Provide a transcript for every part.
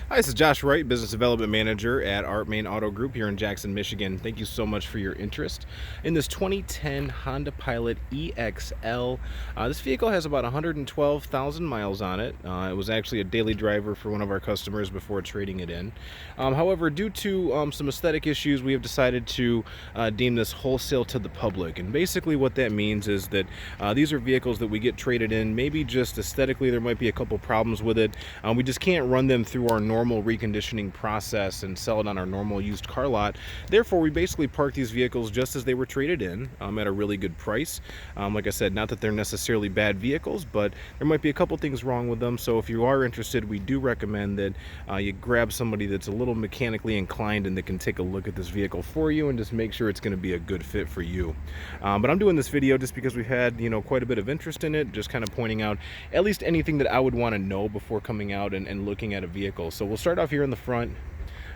Hi, this is Josh Wright, Business Development Manager at Moehn Auto Group here in Jackson, Michigan. Thank you so much for your interest in this 2010 Honda Pilot EXL. This vehicle has about 112,000 miles on it. It was actually a daily driver for one of our customers before trading it in. However, due to some aesthetic issues, we have decided to deem this wholesale to the public. And basically what that means is that these are vehicles that we get traded in. Maybe just aesthetically there might be a couple problems with it. We just can't run them through our normal reconditioning process and sell it on our normal used car lot. Therefore, we basically park these vehicles just as they were traded in at a really good price. Like I said, not that they're necessarily bad vehicles, but there might be a couple things wrong with them. So if you are interested, we do recommend that you grab somebody that's a little mechanically inclined and that can take a look at this vehicle for you and just make sure it's going to be a good fit for you. But I'm doing this video just because we've had quite a bit of interest in it, just kind of pointing out at least anything that I would want to know before coming out and looking at a vehicle. So we'll start off here in the front.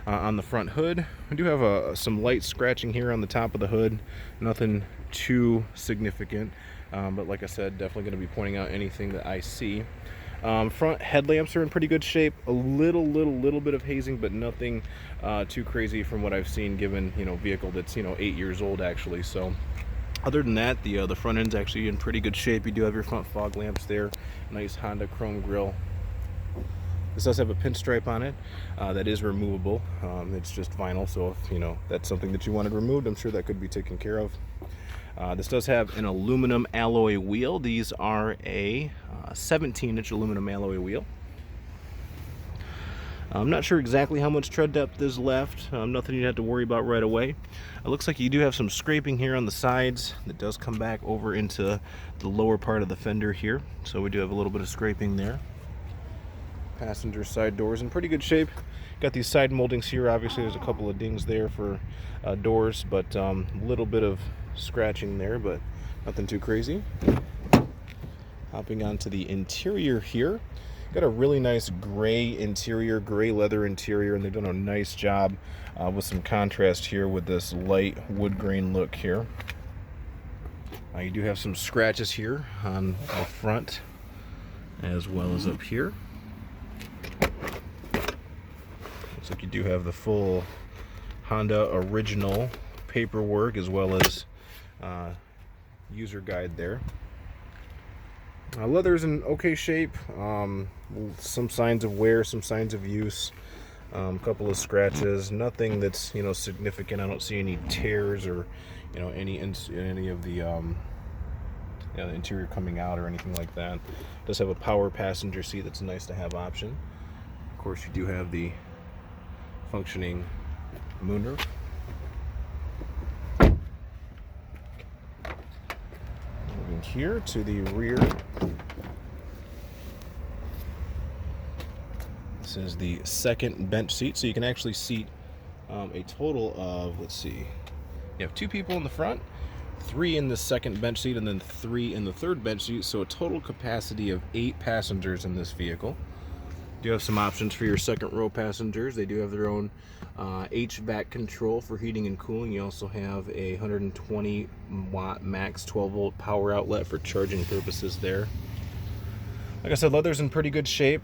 On the front hood, we do have some light scratching here on the top of the hood. Nothing too significant, but like I said, definitely going to be pointing out anything that I see. Front headlamps are in pretty good shape. A little bit of hazing, but nothing too crazy from what I've seen, given vehicle that's 8 years old actually. So other than that, the front end's actually in pretty good shape. You do have your front fog lamps there. Nice Honda chrome grille. This does have a pinstripe on it that is removable. It's just vinyl, so if that's something that you wanted removed, I'm sure that could be taken care of. This does have an aluminum alloy wheel. These are a 17-inch aluminum alloy wheel. I'm not sure exactly how much tread depth is left. Nothing you have to worry about right away. It looks like you do have some scraping here on the sides that does come back over into the lower part of the fender here. So we do have a little bit of scraping there. Passenger side doors in pretty good shape. Got these side moldings here. Obviously there's a couple of dings there for doors, but a little bit of scratching there, but nothing too crazy. Hopping onto the interior here. Got a really nice gray interior, gray leather interior, and they've done a nice job with some contrast here with this light wood grain look here. You do have some scratches here on the front as well as up here. Looks like you do have the full Honda original paperwork as well as user guide there. Leather's in okay shape. Some signs of wear, some signs of use, a couple of scratches. Nothing that's significant. I don't see any tears or any of the the interior coming out or anything like that. It does have a power passenger seat that's a nice to have option. Of course, you do have the functioning moonroof. Moving here to the rear. This is the second bench seat, so you can actually seat a total of, let's see, you have 2 people in the front, 3 in the second bench seat, and then 3 in the third bench seat, so a total capacity of 8 passengers in this vehicle. You do have some options for your second row passengers. They do have their own HVAC control for heating and cooling. You also have a 120 watt max 12 volt power outlet for charging purposes there. Like I said, leather's in pretty good shape.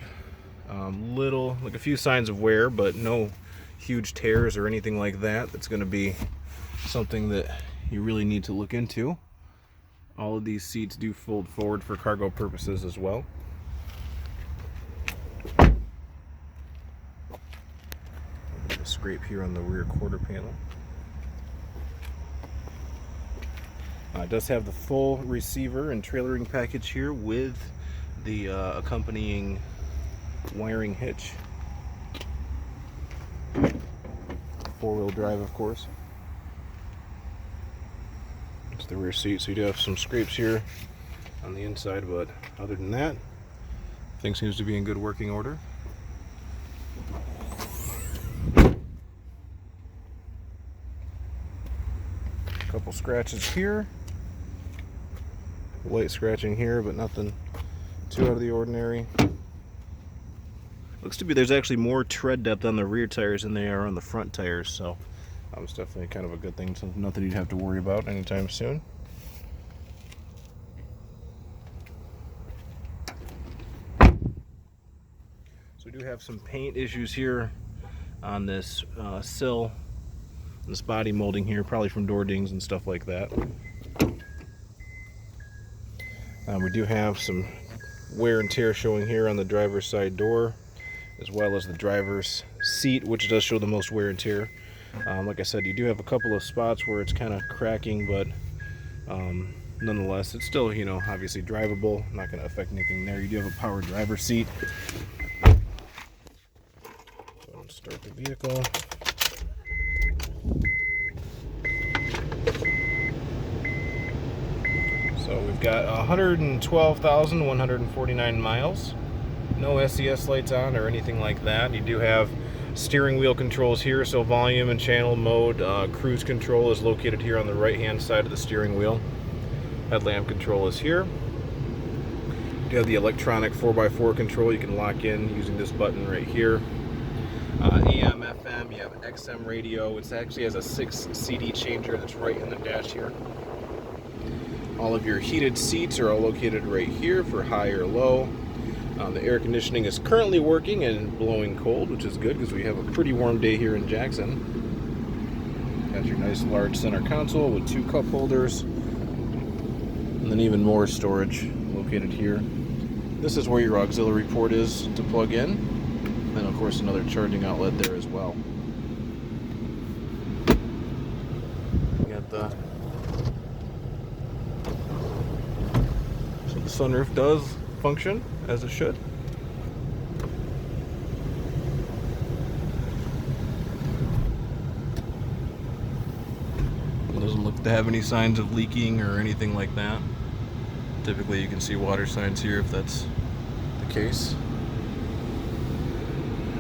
Like a few signs of wear, but no huge tears or anything like that. That's going to be something that you really need to look into. All of these seats do fold forward for cargo purposes as well. A scrape here on the rear quarter panel. It does have the full receiver and trailering package here with the accompanying wiring hitch. 4-wheel drive, of course. It's the rear seat, so you do have some scrapes here on the inside, but other than that, everything seems to be in good working order. Couple scratches here, light scratching here, but nothing too out of the ordinary. Looks to be there's actually more tread depth on the rear tires than there are on the front tires, so it's definitely kind of a good thing. So nothing you'd have to worry about anytime soon. So we do have some paint issues here on this sill, this body molding here, probably from door dings and stuff like that. We do have some wear and tear showing here on the driver's side door, as well as the driver's seat, which does show the most wear and tear. Like I said, you do have a couple of spots where it's kind of cracking, but nonetheless, it's still, you know, obviously drivable. Not going to affect anything there. You do have a power driver's seat. So start the vehicle. So we've got 112,149 miles. No SES lights on or anything like that. You do have steering wheel controls here, so volume and channel mode. Cruise control is located here on the right hand side of the steering wheel. Headlamp control is here. You have the electronic 4x4 control you can lock in using this button right here. AM, FM, you have XM radio. It actually has a 6 CD changer that's right in the dash here. All of your heated seats are all located right here for high or low. The air conditioning is currently working and blowing cold, which is good because we have a pretty warm day here in Jackson. Got your nice large center console with 2 cup holders, and then even more storage located here. This is where your auxiliary port is to plug in, and of course another charging outlet there as well. You got the sunroof does function as it should. It doesn't look to have any signs of leaking or anything like that. Typically you can see water signs here if that's the case.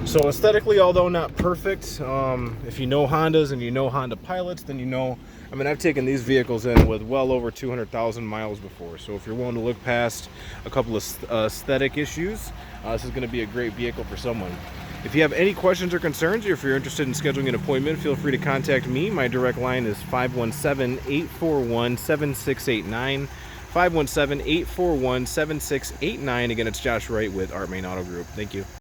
So aesthetically, although not perfect, if you know Hondas and you know Honda Pilots, then you know, I mean, I've taken these vehicles in with well over 200,000 miles before. So if you're willing to look past a couple of aesthetic issues, this is going to be a great vehicle for someone. If you have any questions or concerns, or if you're interested in scheduling an appointment, feel free to contact me. My direct line is 517-841-7689. 517-841-7689. Again, it's Josh Wright with Moehn Auto Group. Thank you.